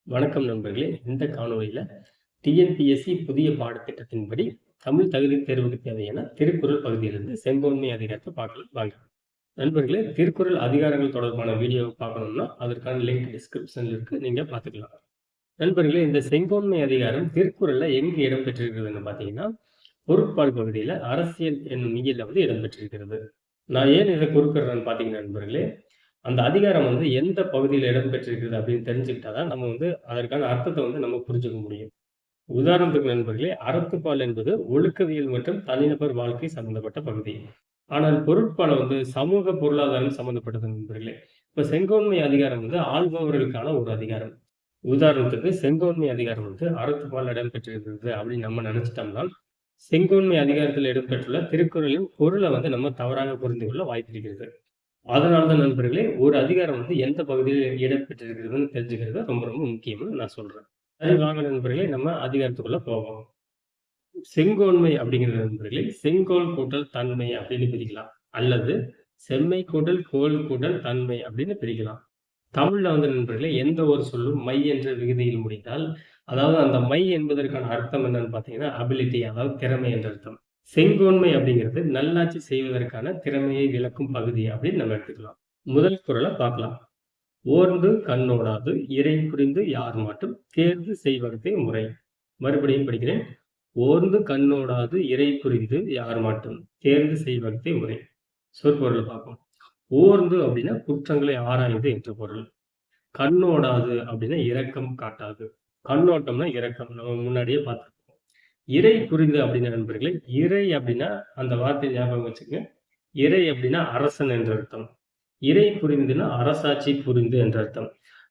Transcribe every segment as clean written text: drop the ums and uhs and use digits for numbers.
வணக்கம் நண்பர்களே. இந்த காணொளியில டிஎன்பிஎஸ்சி புதிய பாடத்திட்டத்தின்படி தமிழ் தகுதி தேர்வுக்கு தேவையான திருக்குறள் பகுதியிலிருந்து செங்கோன்மை அதிகாரத்தை பார்க்கலாம் வாங்க. நண்பர்களே, திருக்குறள் அதிகாரங்கள் தொடர்பான வீடியோவை பார்க்கணும்னா அதற்கான லிங்க் டிஸ்கிரிப்ஷன்ல இருக்கு, நீங்க பார்த்துக்கலாம். நண்பர்களே, இந்த செங்கோன்மை அதிகாரம் திருக்குறள்ல எங்கு இடம்பெற்றிருக்கிறதுன்னு பார்த்தீங்கன்னா, பொருட்பால் பகுதியில அரசியல் என்னும் இயல்ல இடம்பெற்றிருக்கிறது. நான் ஏன் இதை குறிப்பிடுறேன்னு பார்த்தீங்கன்னா நண்பர்களே, அந்த அதிகாரம் எந்த பகுதியில இடம்பெற்றிருக்குது அப்படின்னு தெரிஞ்சுக்கிட்டா தான் நம்ம அதற்கான அர்த்தத்தை நம்ம புரிஞ்சுக்க முடியும். உதாரணத்துக்கு நண்பர்களே, அறத்துப்பால் என்பது ஒழுக்கவியல் மற்றும் தனிநபர் வாழ்க்கை சம்பந்தப்பட்ட பகுதி. ஆனால் பொருட்பால் சமூக பொருளாதாரம் சம்பந்தப்பட்டது நண்பர்களே. இப்ப செங்கோன்மை அதிகாரம் ஆள்பவர்களுக்கான ஒரு அதிகாரம். உதாரணத்துக்கு செங்கோன்மை அதிகாரம் அறத்துப்பால் இடம்பெற்றிருக்கிறது அப்படின்னு நம்ம நினைச்சிட்டோம்னா, செங்கோன்மை அதிகாரத்தில் இடம்பெற்றுள்ள திருக்குறளின் பொருளை நம்ம தவறாக புரிந்து கொள்ள வாய்ப்பிருக்கிறது. அதனாலதான் நண்பர்களே, ஒரு அதிகாரம் எந்த பகுதியில் இடம்பெற்றிருக்கிறதுன்னு தெரிஞ்சுக்கிறது ரொம்ப ரொம்ப முக்கியம்னு நான் சொல்றேன். சரி வாங்க நண்பர்களே, நம்ம அதிகாரத்துக்குள்ள போவோம். செங்கோன்மை அப்படிங்கிறது நண்பர்களே, செங்கோல் கூட்டல் தன்மை அப்படின்னு பிரிக்கலாம். அல்லது செம்மை கூட்டல் கோல் கூட்டல் தன்மை அப்படின்னு பிரிக்கலாம். தமிழ்ல நண்பர்களே, எந்த ஒரு சொல்லும் மை என்ற விகுதியில் முடிந்தால், அதாவது அந்த மை என்பதற்கான அர்த்தம் என்னன்னு பார்த்தீங்கன்னா, அபிலிட்டி, அதாவது திறமை என்ற அர்த்தம். செங்கோன்மை அப்படிங்கிறது நல்லாட்சி செய்வதற்கான திறமையை விளக்கும் பகுதி அப்படின்னு நம்ம எடுத்துக்கலாம். முதல் குறளை பார்க்கலாம். ஓர்ந்து கண்ணோடாது இறை புரிந்து யார் மாட்டும் தேர்ந்து செய்வதே முறை. மறுபடியும் படிக்கிறேன். ஓர்ந்து கண்ணோடாது இறை புரிந்து யார் மாட்டும் தேர்ந்து செய்வதே முறை. சொற்பொருள் பார்ப்போம். ஓர்ந்து அப்படின்னா குற்றங்களை ஆராய்ந்து என்று பொருள். கண்ணோடாது அப்படின்னா இரக்கம் காட்டாது. கண்ணோட்டம்னா இரக்கம், நம்ம முன்னாடியே பார்த்து. இறை புரிந்து அப்படின்னா நண்பர்களே, இறை அப்படின்னா அந்த வார்த்தையை ஞாபகம் வச்சுக்கங்க. இறை அப்படின்னா அரசன் என்ற அர்த்தம். இறை புரிந்துன்னா அரசாட்சி புரிந்து என்ற அர்த்தம்.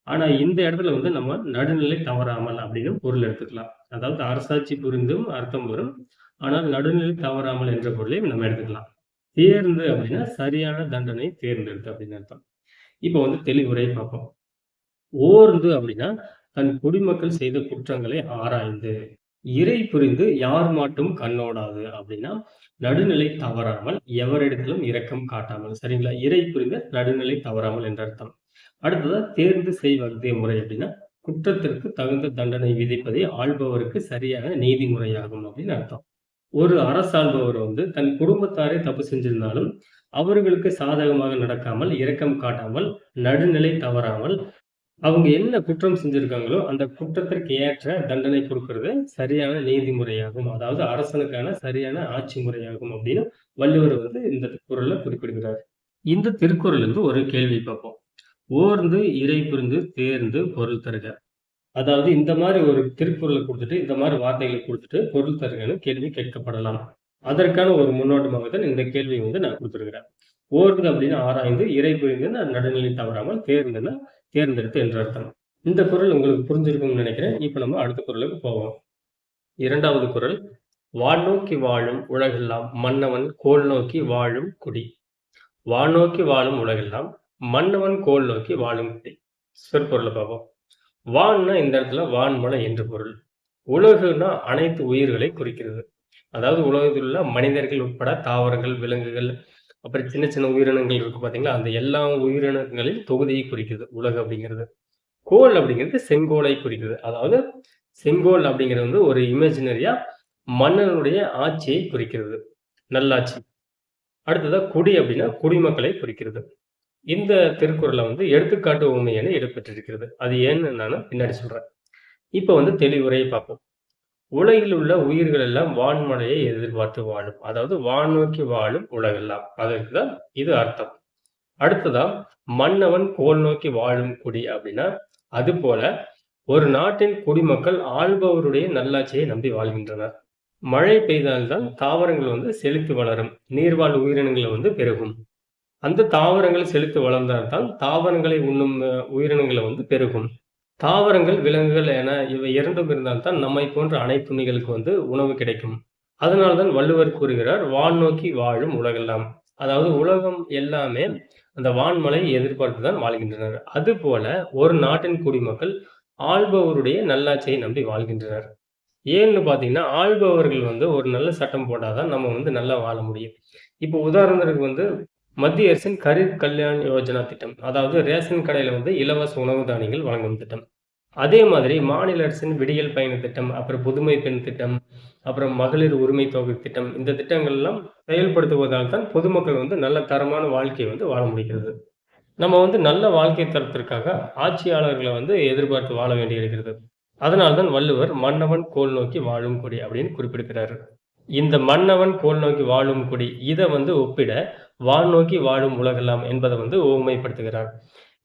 ஆனா இந்த இடத்துல நம்ம நடுநிலை தவறாமல் அப்படின்னு பொருள் எடுத்துக்கலாம். அதாவது அரசாட்சி புரிந்தும் அர்த்தம் வரும். ஆனால் நடுநிலை தவறாமல் என்ற பொருளையும் நம்ம எடுத்துக்கலாம். தேர்ந்து அப்படின்னா சரியான தண்டனை தேர்ந்தெடுத்து அப்படின்னு அர்த்தம். இப்ப தெளிவுரை பார்ப்போம். ஓர்ந்து அப்படின்னா தன் குடிமக்கள் செய்த குற்றங்களை ஆராய்ந்து. இறை புரிந்து யார் மாட்டும் கண்ணோடாது அப்படின்னா நடுநிலை தவறாமல், எவரிடத்திலும் இரக்கம் காட்டாமல். சரிங்களா? இறை புரிந்து நடுநிலை தவறாமல் என்ற அர்த்தம். அடுத்ததா தேர்ந்து செய்வதே முறை அப்படின்னா குற்றத்திற்கு தகுந்த தண்டனை விதிப்பதே ஆள்பவருக்கு சரியான நீதிமுறையாகும் அப்படின்னு அர்த்தம். ஒரு அரசாள்பவர் தன் குடும்பத்தாரே தப்பு செஞ்சிருந்தாலும் அவர்களுக்கு சாதகமாக நடக்காமல், இரக்கம் காட்டாமல், நடுநிலை தவறாமல், அவங்க என்ன குற்றம் செஞ்சிருக்காங்களோ அந்த குற்றத்திற்கு ஏற்ற தண்டனை கொடுக்கிறது சரியான நீதிமுறையாகும். அதாவது அரசனுக்கான சரியான ஆட்சி முறையாகும் அப்படின்னு வள்ளுவர் இந்த குறள்ல குறிப்பிடுகிறார். இந்த திருக்குறள் ஒரு கேள்வி பார்ப்போம். ஓர்ந்து இறை புரிந்து தேர்ந்து பொருள் தருக. அதாவது இந்த மாதிரி ஒரு திருக்குறளை கொடுத்துட்டு, இந்த மாதிரி வார்த்தைகளை கொடுத்துட்டு பொருள் தருகன்னு கேள்வி கேட்கப்படலாம். அதற்கான ஒரு முன்னோட்டமாக தான் இந்த கேள்வி நான் கொடுத்துருக்கிறேன். ஓர்ந்து அப்படின்னு ஆராய்ந்து, இறை புரிந்துன்னா நடுநிலை தவறாமல், தேர்ந்துன்னா தேர்ந்தெடுத்து என்ற அர்த்தம். இந்த குறள் உங்களுக்கு புரிஞ்சிருக்கும்னு நினைக்கிறேன். இப்ப நம்ம அடுத்த குறளுக்கு போவோம். இரண்டாவது குறள். வானோக்கி வாழும் உலகெல்லாம் மன்னவன் கோல் நோக்கி வாழும் குடி. வானோக்கி வாழும் உலகெல்லாம் மன்னவன் கோல் நோக்கி வாழும் குடி. சொற்பொருளை பார்ப்போம். வான்னா இந்த இடத்துல வான்மலை என்று பொருள். உலகுனா அனைத்து உயிர்களை குறிக்கிறது. அதாவது உலகத்தில் உள்ள மனிதர்கள் உட்பட தாவரங்கள், விலங்குகள், அப்புறம் சின்ன சின்ன உயிரினங்கள் இருக்கு பாத்தீங்களா, அந்த எல்லா உயிரினங்களின் தொகுதியை குறிக்குது உலகம் அப்படிங்கிறது. கோல் அப்படிங்கிறது செங்கோலை குறிக்குது. அதாவது செங்கோல் அப்படிங்கிறது ஒரு இமேஜினரியா மன்னனுடைய ஆட்சியை குறிக்கிறது, நல்லாட்சி. அடுத்ததா குடி அப்படின்னா குடிமக்களை குறிக்கிறது. இந்த திருக்குறளை எடுத்துக்காட்டு உண்மை என இடம்பெற்றிருக்கிறது. அது ஏன்னு நான் பின்னாடி சொல்றேன். இப்ப தெளிவுரையை பார்ப்போம். உலகில் உள்ள உயிர்கள் எல்லாம் வான்மழையை எதிர்பார்த்து வாழும். அதாவது வானோக்கி வாழும் உலகெல்லாம், அதற்குதான் இது அர்த்தம். அடுத்ததா மன்னவன் கோல் நோக்கி வாழும் குடி அப்படின்னா, அது போல ஒரு நாட்டின் குடிமக்கள் ஆள்பவருடைய நல்லாட்சியை நம்பி வாழ்கின்றனர். மழை பெய்தால்தான் தாவரங்கள் செழித்து வளரும், நீர்வாழ் உயிரினங்கள் பெருகும். அந்த தாவரங்கள் செழித்து வளர்ந்தால்தான் தாவரங்களை உண்ணும் உயிரினங்களை பெருகும். தாவரங்கள், விலங்குகள் என இவை இரண்டும் இருந்தால்தான் நம்மை போன்ற அனைத்துண்ணிகளுக்கு உணவு கிடைக்கும். அதனால்தான் வள்ளுவர் கூறுகிறார், வான் நோக்கி வாழும் உலகெல்லாம். அதாவது உலகம் எல்லாமே அந்த வான்மலை எதிர்பார்த்துதான் வாழ்கின்றனர். அது போல ஒரு நாட்டின் குடிமக்கள் ஆள்பவருடைய நல்லாட்சியை நம்பி வாழ்கின்றனர். ஏன்னு பாத்தீங்கன்னா, ஆள்பவர்கள் ஒரு நல்ல சட்டம் போட்டாதான் நம்ம நல்லா வாழ முடியும். இப்போ உதாரணத்துக்கு மத்திய அரசின் கரீப் கல்யாண் யோஜனா திட்டம், அதாவது ரேஷன் கடையில இலவச உணவு தானியங்கள் வழங்கும் திட்டம். அதே மாதிரி மாநில அரசின் விடியல் பயண திட்டம், அப்புறம் புதுமை பெண் திட்டம், அப்புறம் மகளிர் உரிமை தொகை திட்டம், இந்த திட்டங்கள் எல்லாம் செயல்படுத்துவதால் தான் பொதுமக்கள் வந்து நல்ல தரமான வாழ்க்கையை வந்து வாழ முடிகிறது. நம்ம வந்து நல்ல வாழ்க்கை தரத்திற்காக ஆட்சியாளர்களை வந்து எதிர்பார்த்து வாழ வேண்டியிருக்கிறது. அதனால் தான் வள்ளுவர் மன்னவன் கோல் நோக்கி வாழும் குடி அப்படின்னு குறிப்பிடுகிறாரு. இந்த மன்னவன் கோல் நோக்கி வாழும் குடி இத வந்து ஒப்பிட வான் நோக்கி வாழும் உலகெல்லாம் என்பதை வந்து உவமைப்படுத்துகிறார்.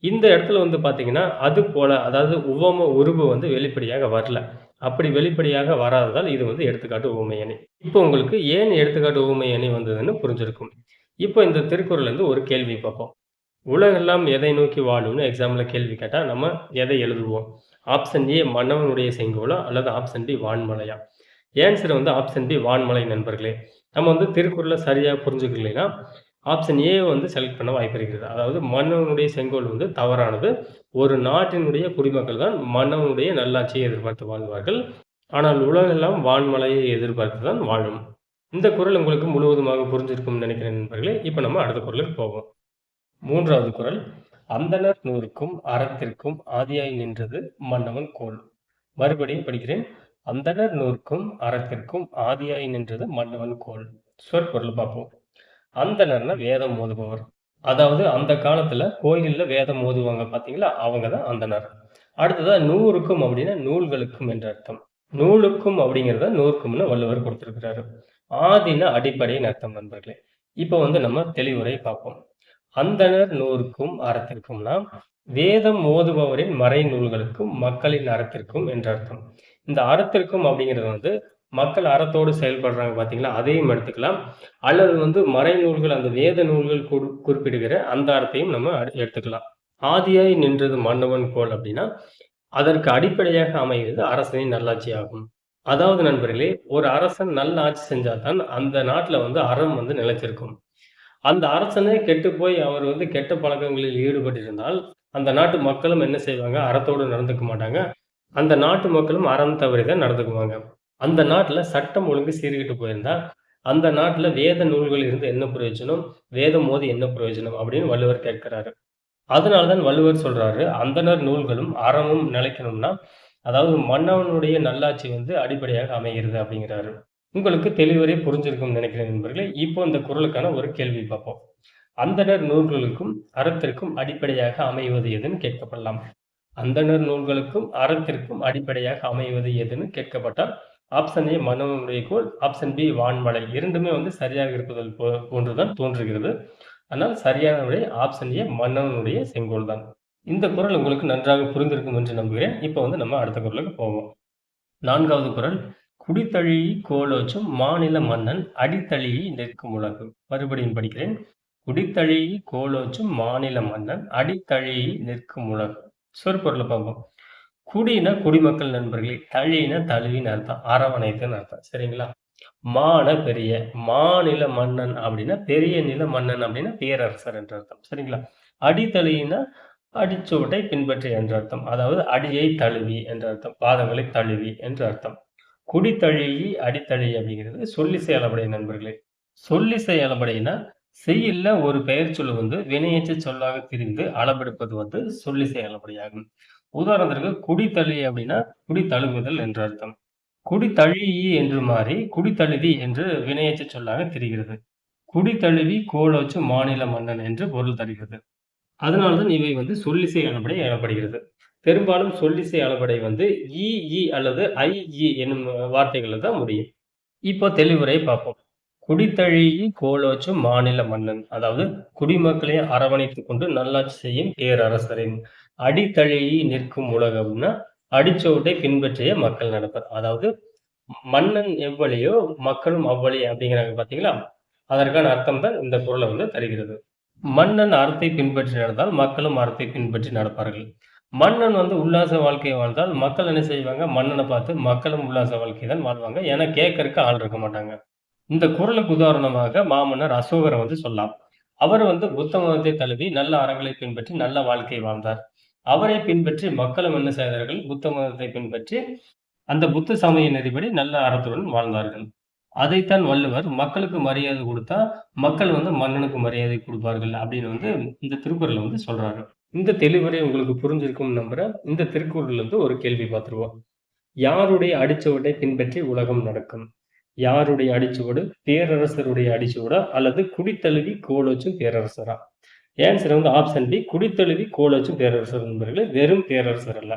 இந்த இடத்துல வந்து பார்த்தீங்கன்னா, அது போல அதாவது உவம உருபு வந்து வெளிப்படையாக வரல. அப்படி வெளிப்படையாக வராததால் இது வந்து எடுத்துக்காட்டு உவமை அணி. இப்போ உங்களுக்கு ஏன் எடுத்துக்காட்டு உவமை அணி வந்ததுன்னு புரிஞ்சிருக்கும். இப்போ இந்த திருக்குறள்லேருந்து ஒரு கேள்வி பார்ப்போம். உலகெல்லாம் எதை நோக்கி வாழும்னு எக்ஸாம்ல கேள்வி கேட்டா, நம்ம எதை எழுதுவோம்? ஆப்ஷன் ஏ மன்னவனுடைய செங்கோலா அல்லது ஆப்ஷன் பி வான்மலையா? ஆன்ஸர் வந்து ஆப்ஷன் பி வான்மலை நண்பர்களே. நம்ம வந்து திருக்குறள சரியா புரிஞ்சுக்கலைன்னா, ஆப்ஷன் ஏ வந்து செலக்ட் பண்ண வாய்ப்பு இருக்கிறது. அதாவது மன்னவனுடைய செங்கோல் வந்து தவறானது. ஒரு நாட்டினுடைய குடிமக்கள் தான் மன்னவனுடைய நல்லாட்சியை எதிர்பார்த்து வாழ்வார்கள். ஆனால் உலகெல்லாம் வான்மலையை எதிர்பார்த்து தான் வாழும். இந்த குறள் உங்களுக்கு முழுவதுமாக புரிஞ்சிருக்கும்னு நினைக்கிறேன் நண்பர்களே. இப்ப நம்ம அடுத்த குறளுக்கு போவோம். 3வது குறள். "அந்தணர் நூறுக்கும் அறத்திற்கும் ஆதியாய் நின்றது மன்னவன் கோல்." மறுபடியும் படிக்கிறேன். "அந்தணர் நூறுக்கும் அறத்திற்கும் ஆதியாய் நின்றது மன்னவன் கோல்." சொற்பொருள் பார்ப்போம். அந்தணர்னா வேதம் ஓதுபவர். அதாவது அந்த காலத்துல கோயில்ல வேதம் ஓதுவாங்க பார்த்தீங்களா? அவங்க தான் அந்தணர். அடுத்ததா நூறுக்கும் அப்படின்னா நூல்களுக்கும் என்ற அர்த்தம். நூலுக்கும் அப்படிங்கிறத நூற்கும்னு வள்ளுவர் கொடுத்திருக்கிறாரு. ஆதினா அடிப்படைன்னு அர்த்தம் நண்பர்களே. இப்ப வந்து நம்ம தெளிவுரை பார்ப்போம். அந்தணர் நூறுக்கும் அறத்திற்கும்னா வேதம் ஓதுபவரின் மறைநூல்களுக்கும் மக்களின் அறத்திற்கும் என்ற அர்த்தம். இந்த அறத்திற்கும் அப்படிங்கிறது வந்து மக்கள் அறத்தோடு செயல்படுறாங்க பார்த்தீங்களா? அதையும் எடுத்துக்கலாம். அல்லது வந்து மறைநூல்கள் அந்த வேத நூல்கள் குறிப்பிடுகிற அந்த அர்த்தத்தையும் நம்ம எடுத்துக்கலாம். ஆதியாய் நின்றது மன்னவன் கோல் அப்படின்னா, அதற்கு அடிப்படையாக அமைவது அரசனின் நல்லாட்சி ஆகும். அதாவது நண்பர்களே, ஒரு அரசன் நல்ல ஆட்சி செஞ்சா தான் அந்த நாட்டுல வந்து அறம் வந்து நிலைத்திருக்கும். அந்த அரசனே கெட்டுப்போய் அவர் வந்து கெட்ட பழக்கங்களில் ஈடுபட்டிருந்தால், அந்த நாட்டு மக்களும் என்ன செய்வாங்க? அறத்தோடு நடந்துக்க மாட்டாங்க. அந்த நாட்டு மக்களும் அறம் தவறி தான் நடந்துக்குவாங்க. அந்த நாட்டுல சட்டம் ஒழுங்கு சீர்கெட்டு போயிருந்தா, அந்த நாட்டுல வேத நூல்கள் இருந்து என்ன பிரயோஜனம்? வேதம் ஓதி என்ன பிரயோஜனம்? அப்படின்னு வள்ளுவர் கேட்கிறாரு. அதனால தான் வள்ளுவர் சொல்றாரு, "அந்தணர் நூல்களும் அறமும் நிலைக்கணும்னா, அதாவது மன்னவனுடைய நல்லாட்சி வந்து அடிப்படையாக அமைகிறது" அப்படிங்கிறாரு. உங்களுக்கு தெளிவரை புரிஞ்சிருக்கும்னு நினைக்கிறேன் நண்பர்களே. இப்போ இந்த குறளுக்கான ஒரு கேள்வி பார்ப்போம். "அந்தணர் நூல்களுக்கும் அறத்திற்கும் அடிப்படையாக அமைவது எதுன்னு?" கேட்கப்படலாம். அந்தணர் நூல்களுக்கும் அறத்திற்கும் அடிப்படையாக அமைவது எதுன்னு கேட்கப்பட்டால், ஆப்ஷன் ஏ மன்னவனுடைய கோல், ஆப்ஷன் பி வான்மலை. இரண்டுமே வந்து சரியாக இருப்பதில் போன்றுதான் தோன்றுகிறது. ஆனால் சரியான விடை ஆப்ஷன் ஏ மன்னவனுடைய செங்கோல் தான். இந்த குறள் உங்களுக்கு நன்றாக புரிந்திருக்கும் என்று நம்புகிறேன். இப்போ வந்து நம்ம அடுத்த குறளுக்கு போவோம். 4வது குறள். "குடித்தழீஇ கோலோச்சும் மாநில மன்னன் அடித்தழீஇ நிற்கும் உலகு." மறுபடியும் படிக்கிறேன். "குடித்தழீஇ கோலோச்சும் மாநில மன்னன் அடித்தழீஇ நிற்கும் உலகு." சொற்பொருள பார்ப்போம். குடினா குடிமக்கள் நண்பர்களே. தழினா தழுவின்னு அர்த்தம். அரவணைத்துன்னு அர்த்தம். சரிங்களா? மானா பெரிய. மாநில மன்னன் அப்படின்னா பெரிய நில மன்னன் அப்படின்னா பேரரசர் என்ற அர்த்தம். சரிங்களா? அடித்தழினா அடிச்சுவட்டை பின்பற்றி என்ற அர்த்தம். அதாவது அடியை தழுவி என்ற அர்த்தம். பாதங்களை தழுவி என்று அர்த்தம். குடித்தழீஇ அடித்தழீ அப்படிங்கிறது சொல்லிசை அளபடை நண்பர்களே. சொல்லிசை அளபடைனா செய்யுள்ல ஒரு பெயர்ச்சொல் வந்து வினையெச்ச சொல்லாக திரிந்து அளபெடுப்பது வந்து சொல்லிசை அளபடையாகும். உதாரணத்திற்கு குடித்தழி அப்படின்னா குடி தழுவுதல் என்ற அர்த்தம். குடித்தழீஇ என்று மாறி குடித்தழுவி என்று வினையெச்ச சொல்லாக திரிகிறது. குடித்தழுவி கோலோச்சு மாநில மன்னன் என்று பொருள் தருகிறது. அதனால்தான் இவை வந்து சொல்லிசை அளபடை எனப்படுகிறது. பெரும்பாலும் சொல்லிசை அளபடை வந்து இ, ஈ அல்லது ஐ, ஈ என்னும் வார்த்தைகள்ல தான் முடியும். இப்போ தெளிவுரை பார்ப்போம். குடித்தழீஇ கோலோச்சும் மாநில மன்னன். அதாவது குடிமக்களை அரவணைத்துக் கொண்டு நல்லாட்சி செய்யும் பேரரசரின் அடித்தழீஇ நிற்கும் உலகு அப்படின்னா அடிச்சுவட்டை பின்பற்றிய மக்கள் நடப்பர். அதாவது மன்னன் எவ்வழியோ மக்களும் அவ்வழி அப்படிங்கிறாங்க பார்த்தீங்களா? அதற்கான அர்த்தம் தான் இந்த குறளை வந்து தருகிறது. மன்னன் அறத்தை பின்பற்றி நடந்தால் மக்களும் அறத்தை பின்பற்றி நடப்பார்கள். மன்னன் வந்து உல்லாச வாழ்க்கையை வாழ்ந்தால் மக்கள் என்ன செய்வாங்க? மன்னனை பார்த்து மக்களும் உல்லாச வாழ்க்கை தான் வாழ்வாங்க. ஏன்னா கேட்கறக்கு ஆள் இருக்க மாட்டாங்க. இந்த குறளுக்கு உதாரணமாக மாமன்னர் அசோகரை வந்து சொல்லலாம். அவர் வந்து புத்த மதத்தை தழுவி நல்ல அறங்களை பின்பற்றி நல்ல வாழ்க்கை வாழ்ந்தார். அவரை பின்பற்றி மக்களும் என்ன செய்தார்கள்? புத்த மதத்தை பின்பற்றி அந்த புத்த சமய நெறிப்படி நல்ல அறத்துடன் வாழ்ந்தார்கள். அதைத்தான் வள்ளுவர் மக்களுக்கு மரியாதை கொடுத்தா மக்கள் வந்து மன்னனுக்கு மரியாதை கொடுப்பார்கள் அப்படின்னு வந்து இந்த திருக்குறள்ல வந்து சொல்றாரு. இந்த தெளிவுரை உங்களுக்கு புரிஞ்சிருக்கும் நம்புறேன். இந்த திருக்குறள்ல இருந்து ஒரு கேள்வி பார்த்துருவோம். யாருடைய அடிச்சுவட்டை பின்பற்றி உலகம் நடக்கும்? யாருடைய அடிச்சுவடு? பேரரசருடைய அடிச்சுவடா அல்லது குடித்தழுவி கோலோச்சும் பேரரசரா? ஆன்சர் வந்து ஆப்ஷன் பி, குடித்தழுவி கோலோச்சும் பேரரசர் நண்பர்களே, வெறும் பேரரசர் அல்ல.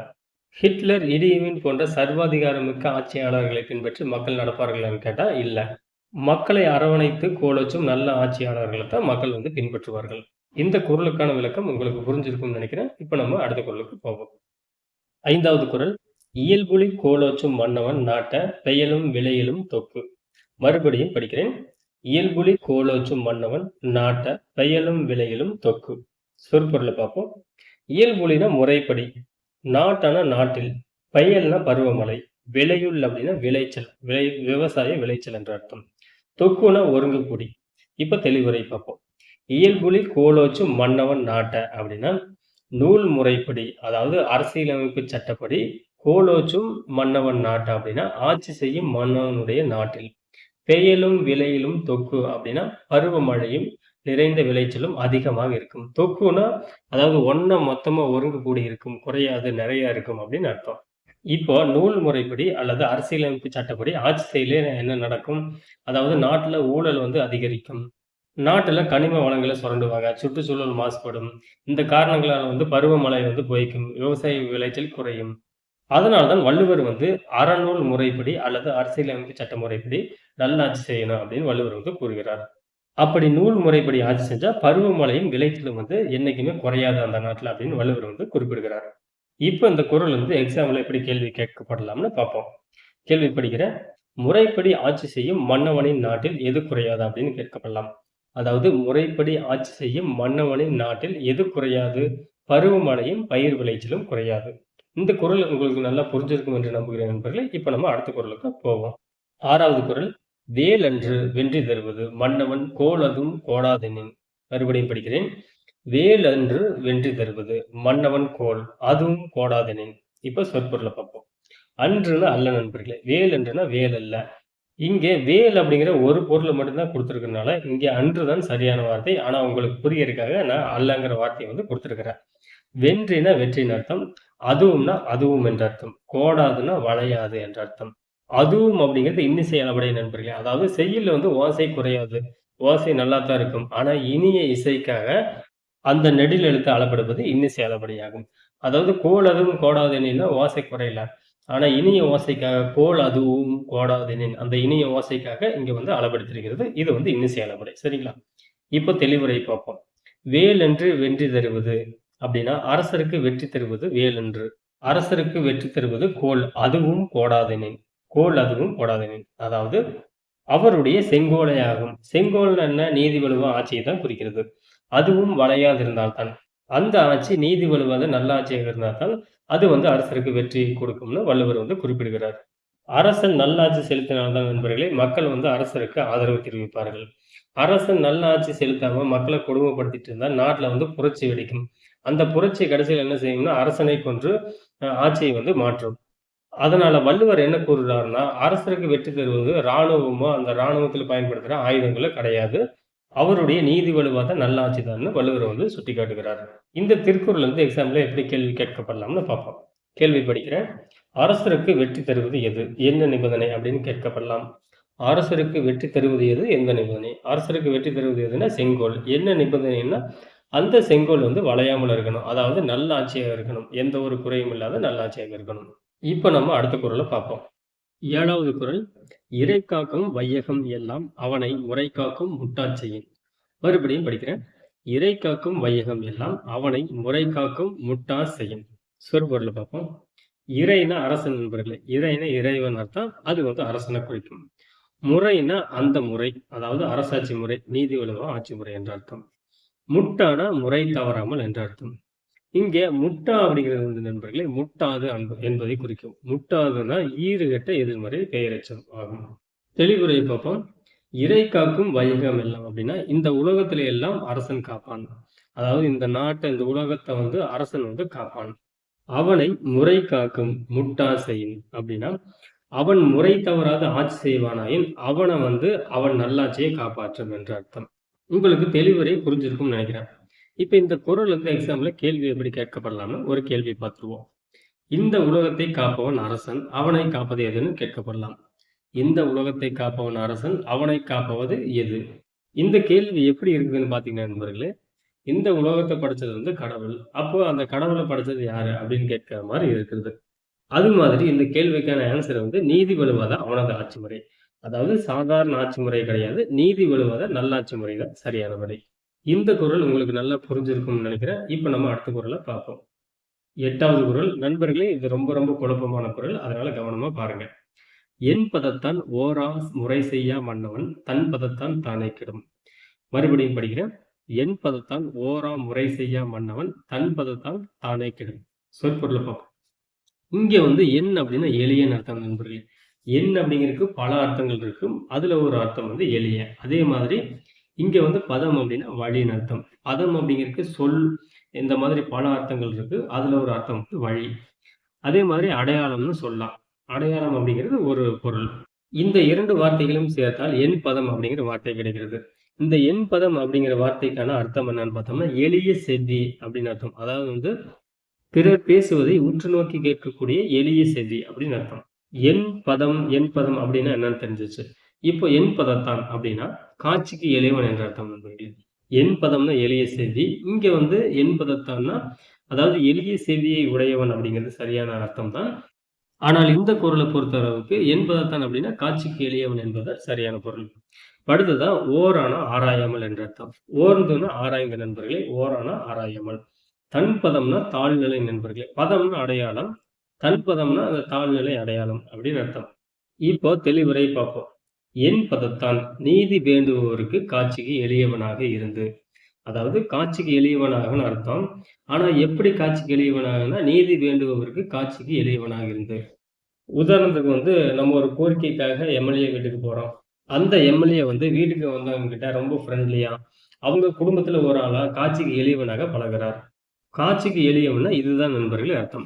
ஹிட்லர், இடியமின் போன்ற சர்வாதிகாரமிக்க ஆட்சியாளர்களை பின்பற்றி மக்கள் நடப்பார்கள்னு கேட்டா இல்ல. மக்களை அரவணைத்து கோலோச்சும் நல்ல ஆட்சியாளர்களை தான் மக்கள் வந்து பின்பற்றுவார்கள். இந்த குறளுக்கான விளக்கம் உங்களுக்கு புரிஞ்சிருக்கும்னு நினைக்கிறேன். இப்ப நம்ம அடுத்த குறளுக்கு போவோம். 5வது குறள். இயல்புலி கோலோச்சும் மன்னவன் நாட்ட பெயலும் விளையிலும் தொக்கு. மறுபடியும் படிக்கிறேன். இயல்புலி கோலோச்சும் மன்னவன் நாட்ட பெயலும் விளையிலும் தொக்கு. சொற்பொருளை பார்ப்போம். இயல்புலினா முறைப்படி, நாட்டான நாட்டில், பெயல்னா பருவமழை, விளையுள் அப்படின்னா விளைச்சல், விவசாய விளைச்சல் என்ற அர்த்தம். தொக்குனா ஒருங்குக்கூடி. இப்ப தெளிவுரை பார்ப்போம். இயல்புலி கோலோச்சும் மன்னவன் நாட்ட அப்படின்னா நூல் முறைப்படி, அதாவது அரசியலமைப்பு சட்டப்படி, கோலோச்சும் மன்னவன் நாட்ட அப்படின்னா ஆட்சி செய்யும் மன்னவனுடைய நாட்டில், பெயலும் விளையிலும் தொக்கு அப்படின்னா பருவமழையும் நிறைந்த விளைச்சலும் அதிகமாக இருக்கும். தொக்குனா அதாவது ஒன்ன மொத்தமா ஒருங்கு கூடி இருக்கும், குறையாது, நிறைய இருக்கும் அப்படின்னு அர்த்தம். இப்போ நூல் முறைப்படி அல்லது அரசியலமைப்பு சட்டப்படி ஆட்சி செய்யல என்ன நடக்கும்? அதாவது நாட்டுல ஊழல் வந்து அதிகரிக்கும். நாட்டுல கனிம வளங்களை சுரண்டுவாங்க, சுற்றுச்சூழல் மாசுபடும். இந்த காரணங்களால வந்து பருவமழை வந்து பொய்க்கும், விவசாய விளைச்சல் குறையும். அதனால்தான் வள்ளுவர் வந்து அறநூல் முறைப்படி அல்லது அரசியலமைப்பு சட்ட முறைப்படி நல்லாட்சி செய்யணும் அப்படின்னு வள்ளுவர் வந்து கூறுகிறார். அப்படி நூல் முறைப்படி ஆட்சி செஞ்சா பருவமழையும் விளைச்சலும் வந்து என்னைக்குமே குறையாது அந்த நாட்டுல அப்படின்னு வள்ளுவர் வந்து குறிப்பிடுகிறார். இப்ப இந்த குறள் வந்து எக்ஸாம்ல எப்படி கேள்வி கேட்கப்படலாம்னு பார்ப்போம். கேள்வி படிக்கிறேன். முறைப்படி ஆட்சி செய்யும் மன்னவனின் நாட்டில் எது குறையாது அப்படின்னு கேட்கப்படலாம். அதாவது முறைப்படி ஆட்சி செய்யும் மன்னவனின் நாட்டில் எது குறையாது? பருவமழையும் பயிர் விளைச்சலும் குறையாது. இந்த குறள் உங்களுக்கு நல்லா புரிஞ்சிருக்கும் என்று நம்புகிறேன் நண்பர்களே. இப்ப நம்ம அடுத்த குறளுக்கு போவோம். 6வது குறள். வேலன்று வென்றி தருவது மன்னவன் கோலதும் கோடாதெனின். மறுபடியும் படிக்கிறேன். வேலன்று வென்றி தருவது மன்னவன் கோல் அதுவும் கோடாதெனின். இப்ப சொற்பொருளை பார்ப்போம். அன்றுனா அல்ல நண்பர்களே, வேல் என்றுனா வேல் அல்ல. இங்கே வேல் அப்படிங்கிற ஒரு பொருளை மட்டும்தான் கொடுத்துருக்கனால இங்கே அன்றுதான் சரியான வார்த்தை. ஆனா உங்களுக்கு புரியறதுக்காக நான் அல்லங்கிற வார்த்தையை வந்து கொடுத்துருக்கிறேன். வென்றினா வெற்றின் அர்த்தம், அதுவும்னா அதுவும் என்ற அர்த்தம், கோடாதுன்னா வளையாது என்ற அர்த்தம். அதுவும் அப்படிங்கிறது இன்னிசை அளபடை நண்பர்களே. அதாவது செய்யுள்ல வந்து ஓசை குறையாது, ஓசை நல்லா தான் இருக்கும். ஆனா இனிய இசைக்காக அந்த நெடில் எழுத்து அளபடுவது இன்னிசை அளபடியாகும். அதாவது கோல் அதுவும் கோடாதெனின்னா ஓசை குறையல. ஆனா இனிய ஓசைக்காக கோல் அதுவும் கோடாதெனின் அந்த இனிய ஓசைக்காக இங்க வந்து அளபடுத்திருக்கிறது. இது வந்து இன்னிசை அளபடை. சரிங்களா? இப்போ தெளிவுரை பார்ப்போம். வேல் என்று வென்றி தருவது அப்படின்னா அரசருக்கு வெற்றி தருவது வேல் என்று. அரசருக்கு வெற்றி தருவது கோல் அதுவும் கோடாதெனின். கோல் அதுவும் கோடாதெனின். அதாவது அவருடைய செங்கோலை ஆகும். செங்கோல் என்ன? நீதி வலுவா ஆட்சியை தான் குறிக்கிறது. அதுவும் வளையாதிருந்தால்தான், அந்த ஆட்சி நீதி வலுவாத நல்ல ஆட்சியாக இருந்தால்தான் அது வந்து அரசருக்கு வெற்றி கொடுக்கும்னு வள்ளுவர் வந்து குறிப்பிடுகிறார். அரசன் நல்லாட்சி செலுத்தினால்தான் நண்பர்களே மக்கள் வந்து அரசருக்கு ஆதரவு தெரிவிப்பார்கள். அரசன் நல்ல ஆட்சி செலுத்தாம மக்களை கொடுமைப்படுத்திட்டு இருந்தா நாட்டுல வந்து புரட்சி வெடிக்கும். அந்த புரட்சி கடைசியில் என்ன செய்யும்னா அரசனை கொன்று ஆட்சியை வந்து மாற்றும். அதனால வள்ளுவர் என்ன கூறுறாருன்னா, அரசருக்கு வெற்றி தருவது ராணுவமோ, அந்த ராணுவத்தில் பயன்படுத்துற ஆயுதங்களோ கிடையாது. அவருடைய நீதி வலுவாத நல்லாட்சி தான்னு வள்ளுவர் வந்து சுட்டிக்காட்டுகிறார். இந்த திருக்குறள் வந்து எக்ஸாம்ல எப்படி கேள்வி கேட்கப்படலாம்னு பார்ப்போம். கேள்வி படிக்கிறேன். அரசருக்கு வெற்றி தருவது எது? என்ன நிபந்தனை அப்படின்னு கேட்கப்படலாம். அரசருக்கு வெற்றி தருவது எது? எந்த நிபந்தனை? அரசருக்கு வெற்றி தருவது எதுன்னா செங்கோல். என்ன நிபந்தனைன்னா அந்த செங்கோல் வந்து வளையாமல் இருக்கணும். அதாவது நல்ல ஆட்சியாக இருக்கணும். எந்த ஒரு குறையும் இல்லாத நல்ல ஆட்சியாக இருக்கணும். இப்ப நம்ம அடுத்த குறளை பார்ப்போம். 7வது குறள். இறை காக்கும் வையகம் எல்லாம் அவனை முறை காக்கும் முட்டாச் செய்யும். மறுபடியும் படிக்கிறேன். இறை காக்கும் வையகம் எல்லாம் அவனை முறை காக்கும் முட்டா செய்யும். சொற்பொருளை பார்ப்போம். இறைனா அரசன் நண்பர்களே. இறைனா இறைவன் அர்த்தம். அது வந்து அரசனை குறிக்கும். முறைனா அந்த முறை, அதாவது அரசாட்சி முறை, நீதி வலுவா ஆட்சி முறை என்ற அர்த்தம். முட்டானா முறை தவறாமல் என்ற அர்த்தம். இங்கே முட்டா அப்படிங்கிறது வந்து நண்பர்களே முட்டாது என்பதை குறிக்கும். முட்டாதுன்னா ஈறுகட்ட எதிர்மறை பெயரெச்சம் ஆகும். தெளிவுரையை பார்ப்போம். இறை காக்கும் வையகம் எல்லாம் அப்படின்னா இந்த உலகத்தில எல்லாம் அரசன் காப்பான். அதாவது இந்த நாட்டை, இந்த உலகத்தை வந்து அரசன் வந்து காப்பான். அவனை முறை காக்கும் முட்டா செய்யும் அப்படின்னா அவன் முறை தவறாத ஆட்சி செய்வானாயின் அவனை வந்து அவன் நல்லாட்சியை காப்பாற்றும் என்ற அர்த்தம். உங்களுக்கு தெளிவுரை புரிஞ்சிருக்கும்னு நினைக்கிறேன். இப்ப இந்த குறள் வந்து எக்ஸாம்ல கேள்வி எப்படி கேட்கப்படலாம்னு ஒரு கேள்வி பார்த்துருவோம். இந்த உலகத்தை காப்பவன் அரசன், அவனை காப்பது எதுன்னு கேட்கப்படலாம். இந்த உலகத்தை காப்பவன் அரசன், அவனை காப்பவது எது? இந்த கேள்வி எப்படி இருக்குதுன்னு பார்த்தீங்கன்னா நண்பர்களே, இந்த உலகத்தை படைச்சது வந்து கடவுள். அப்போ அந்த கடவுளை படைச்சது யாரு? அப்படின்னு கேட்கிற மாதிரி இருக்குது. அது மாதிரி இந்த கேள்விக்கான ஆன்சர் வந்து நீதி வழுவாத அவனது ஆட்சி முறை. அதாவது சாதாரண ஆட்சி முறை கிடையாது. நீதி வழுவாத நல்லாட்சி முறை தான் சரியான விடை. இந்த குறள் உங்களுக்கு நல்லா புரிஞ்சிருக்கும்னு நினைக்கிறேன். இப்ப நம்ம அடுத்த குறளை பார்ப்போம். 8வது குறள். நண்பர்களே, இது ரொம்ப ரொம்ப குழப்பமான குறள். அதனால கவனமா பாருங்க. என் பதத்தான் ஓரா முறை செய்யா மன்னவன் தன் பதத்தான் தானே கெடும். மறுபடியும் படிக்கிறேன். என் பதத்தான் ஓரா முறை செய்யா மன்னவன் தன் பதத்தான் தானே கெடும். சொற்பொருளை பார்ப்போம். இங்க வந்து எண் அப்படின்னா எளியன்னு அர்த்தம் நண்பர்களே. எண் அப்படிங்கிறதுக்கு பல அர்த்தங்கள் இருக்கும். அதுல ஒரு அர்த்தம் வந்து எளிய. அதே மாதிரி இங்க வந்து பதம் அப்படின்னா வழின்னு அர்த்தம். பதம் அப்படிங்கிறதுக்கு சொல், இந்த மாதிரி பல அர்த்தங்கள் இருக்கு. அதுல ஒரு அர்த்தம் வந்து வழி. அதே மாதிரி அடையாளம்னு சொல்லலாம். அடையாளம் அப்படிங்கிறது ஒரு பொருள். இந்த 2 வார்த்தைகளும் சேர்த்தால் எண் பதம் அப்படிங்கிற வார்த்தை கிடைக்கிறது. இந்த எண் பதம் அப்படிங்கிற வார்த்தைக்கான அர்த்தம் என்னன்னு பார்த்தோம்னா எளிய செவ்வி அப்படின்னு அர்த்தம். அதாவது வந்து பிறர் பேசுவதை உற்று நோக்கி கேட்கக்கூடிய எளிய செவ்வி அப்படின்னு அர்த்தம். என் பதம் அப்படின்னா என்னன்னு தெரிஞ்சிச்சு. இப்போ என் பதத்தான் அப்படின்னா காட்சிக்கு எளியவன் என்ற அர்த்தம் நண்பர்களே. என் பதம்னா எளிய செவ்வி. இங்க வந்து என் பதத்தான்னா அதாவது எளிய செவ்வியை உடையவன் அப்படிங்கிறது சரியான அர்த்தம் தான். ஆனால் இந்த குறளை பொறுத்தளவுக்கு என் பதத்தான் அப்படின்னா காட்சிக்கு எளியவன் என்பது சரியான பொருள். அடுத்ததான் ஓரானா ஆராயாமல் என்ற அர்த்தம். ஓர்ந்துன்னா ஆராய்ந்த நண்பர்களே, ஓரானா ஆராயாமல். தன் பதம்னா தாழ்நிலை நண்பர்களே. பதம்னா அடையாளம், தன் பதம்னா அந்த தாழ்நிலை அடையாளம் அப்படின்னு அர்த்தம். இப்போ தெளிவுரை பார்ப்போம். என் பதத்தான் நீதி வேண்டுபவருக்கு காட்சிக்கு எளியவனாக இருந்து. அதாவது காட்சிக்கு எளியவனாகன்னு அர்த்தம். ஆனா எப்படி காட்சிக்கு எளியவனாகனா நீதி வேண்டுபவருக்கு காட்சிக்கு எளியவனாக இருந்து. உதாரணத்துக்கு வந்து நம்ம ஒரு கோரிக்கைக்காக எம்எல்ஏ வீட்டுக்கு போறோம். அந்த எம்எல்ஏ வந்து வீட்டுக்கு வந்தவங்க கிட்ட ரொம்ப ஃப்ரெண்ட்லியா, அவங்க குடும்பத்துல ஒரு ஆளா காட்சிக்கு எளியவனாக பழகுறார். காட்சிக்கு எளியவன்னா இதுதான் நண்பர்களே அர்த்தம்.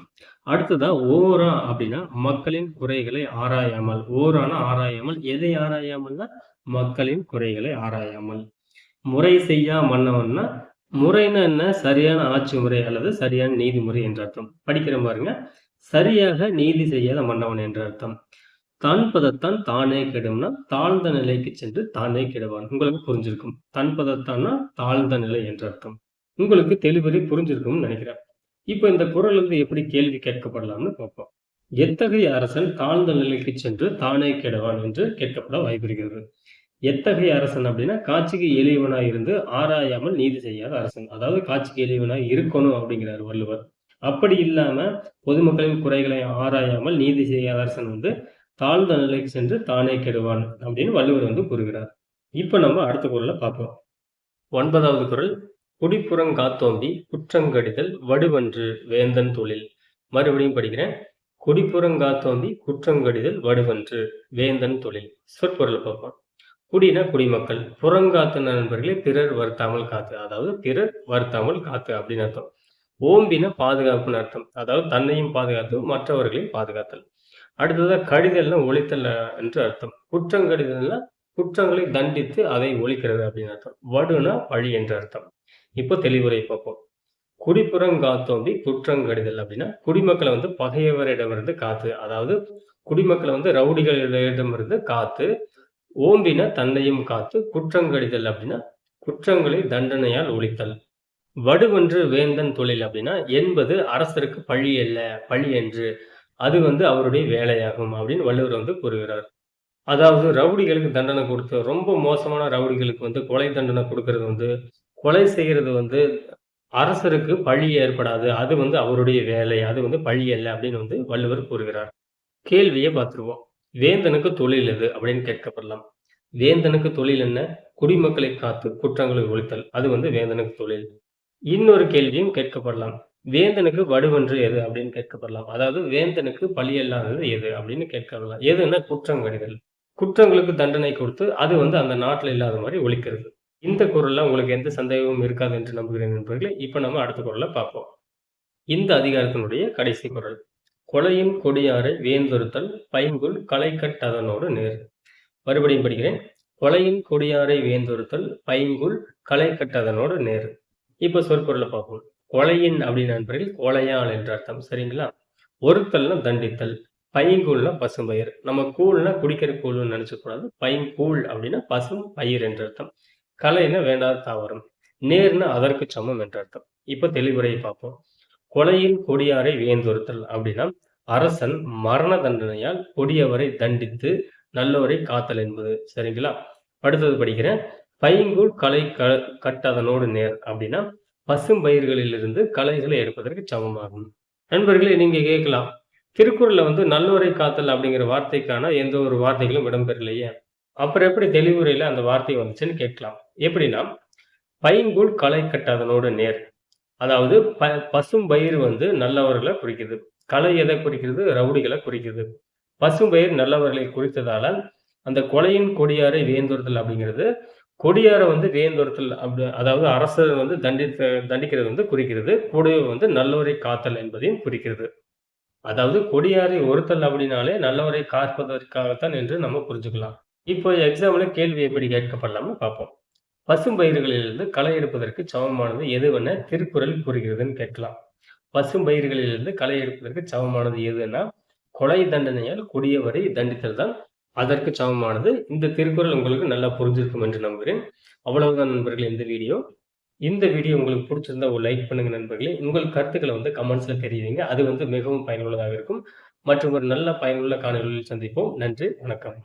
அடுத்ததா ஓரா அப்படின்னா மக்களின் குறைகளை ஆராயாமல். ஓரானா ஆராயாமல். எதை ஆராயாமல்னா மக்களின் குறைகளை ஆராயாமல். முறை செய்யா மன்னவன்னா முறைன்னா என்ன? சரியான ஆட்சி முறை அல்லது சரியான நீதிமுறை என்ற அர்த்தம். படிக்கிற பாருங்க. சரியாக நீதி செய்யாத மன்னவன் என்ற அர்த்தம். தன் பதத்தான் தானே கெடும்னா தாழ்ந்த நிலைக்கு சென்று தானே கெடுவான். உங்களுக்கு புரிஞ்சிருக்கும். தன் பதத்தான்னா தாழ்ந்த நிலை என்ற அர்த்தம். உங்களுக்கு தெளிவரை புரிஞ்சிருக்கும்னு நினைக்கிறேன். இப்ப இந்த குறள் வந்து எப்படி கேள்வி கேட்கப்படலாம்னு பார்ப்போம். எத்தகைய அரசன் தாழ்ந்த நிலைக்கு சென்று தானே கெடுவான் என்று கேட்கப்பட வாய்ப்பிருக்கிறது. எத்தகைய அரசன் அப்படின்னா காட்சிக்கு எளியவனாய் இருந்து ஆராயாமல் நீதி செய்யாத அரசன். அதாவது காட்சிக்கு எளியவனாய் இருக்கணும் அப்படிங்கிறார் வள்ளுவர். அப்படி இல்லாம பொதுமக்களின் குறைகளை ஆராயாமல் நீதி செய்யாத அரசன் வந்து தாழ்ந்த நிலைக்கு சென்று தானே கெடுவான் அப்படின்னு வள்ளுவர் வந்து கூறுகிறார். இப்ப நம்ம அடுத்த குறளை பார்ப்போம். 9வது குறள். குடிப்புறங்காத்தோம்பி குற்றங்கடிதல் வடுவன்று வேந்தன் தொழில். மறுபடியும் படிக்கிறேன். குடிப்புறங்காத்தோம்பி குற்றங்கடிதல் வடுவன்று வேந்தன் தொழில். சொற்பொருளை பார்ப்போம். குடினா குடிமக்கள், புறங்காத்து நண்பர்களே பிறர் வருத்தாமல் காத்து. அதாவது பிறர் வருத்தாமல் காத்து அப்படின்னு அர்த்தம். ஓம்பின பாதுகாப்புன்னு அர்த்தம். அதாவது தன்னையும் பாதுகாத்து மற்றவர்களையும் பாதுகாத்தல். அடுத்ததா கடிதல்னா ஒழித்தல் என்று அர்த்தம். குற்றங்கடிதல்னா குற்றங்களை தண்டித்து அதை ஒழிக்கிறது அப்படின்னு அர்த்தம். வடுனா பழி என்ற அர்த்தம். இப்போ தெளிவுரை பார்ப்போம். குடிப்புறங்காத்தோம்பி குற்றங்கடிதல் அப்படின்னா குடிமக்களை வந்து பகையவரிடமிருந்து காத்து, அதாவது குடிமக்களை வந்து ரவுடிகளிடமிருந்து காத்து, ஓம்பின தன்னையும் காத்து, குற்றங்கடிதல் அப்படின்னா குற்றங்களை தண்டனையால் ஒழித்தல். வடுவன்று வேந்தன் தொழில் அப்படின்னா என்பது அரசருக்கு பழி அல்ல, பழி என்று. அது வந்து அவருடைய வேலையாகும் அப்படின்னு வள்ளுவர் வந்து கூறுகிறார். அதாவது ரவுடிகளுக்கு தண்டனை கொடுத்து ரொம்ப மோசமான ரவுடிகளுக்கு வந்து கொலை தண்டனை கொடுக்கறது வந்து கொலை செய்யறது வந்து அரசருக்கு பழி ஏற்படாது. அது வந்து அவருடைய வேலை. அது வந்து பழி அல்ல அப்படின்னு வந்து வள்ளுவர் கூறுகிறார். கேள்வியை பார்த்துருவோம். வேந்தனுக்கு தொழில் எது அப்படின்னு கேட்கப்படலாம். வேந்தனுக்கு தொழில் என்ன? குடிமக்களை காத்து குற்றங்களை ஒழித்தல். அது வந்து வேந்தனுக்கு தொழில். இன்னொரு கேள்வியும் கேட்கப்படலாம். வேந்தனுக்கு வடுவன்று எது அப்படின்னு கேட்கப்படலாம். அதாவது வேந்தனுக்கு பழி அல்லாதது எது அப்படின்னு கேட்கப்படலாம். எதுன்னா குற்றங்கடிதல். குற்றங்களுக்கு தண்டனை கொடுத்து அது வந்து அந்த நாட்டுல இல்லாத மாதிரி ஒழிக்கிறது. இந்த குறள்ல உங்களுக்கு எந்த சந்தேகமும் இருக்காது என்று நம்புகிறேன் நண்பர்களே. இப்ப நம்ம அடுத்த குறளை பார்ப்போம். இந்த அதிகாரத்தினுடைய கடைசி குறள். கொலையின் கொடியாரை வேந்தொருத்தல் பைங்குல் களைக்கட்டதனோடு நேர். மறுபடியும் படிக்கிறேன். கொலையின் கொடியாரை வேந்தொருத்தல் பைங்குல் களைக்கட்டதனோடு நேர். இப்ப சொற்பொருள பார்ப்போம். கொலையின் அப்படின்னு நண்பர்கள் கொலையாள் என்ற அர்த்தம். சரிங்களா? ஒருத்தல்னா தண்டித்தல். பைங்கூழ்னா பசும்பயிர். நம்ம கூழ்னா குடிக்கிற கூழ்ன்னு நினைச்சக்கூடாது. பைங்கூழ் அப்படின்னா பசும் பயிர் என்ற அர்த்தம். கலைன்னா வேண்டாத தாவரம். நேர்னா அதற்கு சமம் என்ற அர்த்தம். இப்ப தெளிவுரையை பார்ப்போம். கொலையின் கொடியாரை வியந்தொறுத்தல் அப்படின்னா அரசன் மரண தண்டனையால் கொடியவரை தண்டித்து நல்லவரை காத்தல் என்பது. சரிங்களா? அடுத்தது படிக்கிறேன். பைங்கூழ் களை கட்டதனோடு நேர் அப்படின்னா பசும்பயிர்களிலிருந்து களைகளை எடுப்பதற்கு சமமாகும். நண்பர்களே, நீங்க கேட்கலாம், திருக்குறள்ல வந்து நல்லோரை காத்தல் அப்படிங்கிற வார்த்தைக்கான எந்த ஒரு வார்த்தைகளும் இடம்பெறலையே, அப்புறம் எப்படி தெளிவுரையில அந்த வார்த்தை வந்துச்சுன்னு கேட்கலாம். எப்படின்னா, பைங்கூழ் களை கட்டதனோடு நேர். அதாவது பசும்பயிர் வந்து நல்லவர்களை குறிக்குது. களை எதை குறிக்கிறது? ரவுடிகளை குறிக்குது. பசும்பயிர் நல்லவர்களை குறித்ததால அந்த கொலையின் கொடியாரை வேந்தொறுத்தல் அப்படிங்கிறது கொடியாரை வந்து வேந்தொறுத்தல் அதாவது அரசர் வந்து தண்டிக்கிறது வந்து குறிக்கிறது. கூடவே வந்து நல்லவரை காத்தல் என்பதையும் குறிக்கிறது. அதாவது கொடியாரை ஒருத்தல் அப்படின்னாலே நல்லவரை காப்பதற்காகத்தான் என்று நம்ம புரிஞ்சுக்கலாம். இப்போ எக்ஸாம்ல கேள்வி எப்படி கேட்கப்படலாம்னு பார்ப்போம். பசும்பயிர்களிலிருந்து களை எடுப்பதற்கு சமமானது எதுவென திருக்குறள் கூறுகிறதுன்னு கேட்கலாம். பசும்பயிர்களிலிருந்து களை எடுப்பதற்கு சமமானது எதுன்னா கொலை தண்டனையால் கொடியவரை தண்டித்தல் தான் அதற்கு சமமானது. இந்த திருக்குறள் உங்களுக்கு நல்லா புரிஞ்சிருக்கும் என்று நம்புகிறேன். அவ்வளவுதான் நண்பர்களே இந்த வீடியோ. இந்த வீடியோ உங்களுக்கு பிடிச்சிருந்தா ஒரு லைக் பண்ணுங்க நண்பர்களே. உங்கள் கருத்துக்களை வந்து கமெண்ட்ஸ்ல தெரிவிங்க. அது வந்து மிகவும் பயனுள்ளதாக இருக்கும். மற்றும் ஒரு நல்ல பயனுள்ள காணொளியில் சந்திப்போம். நன்றி, வணக்கம்.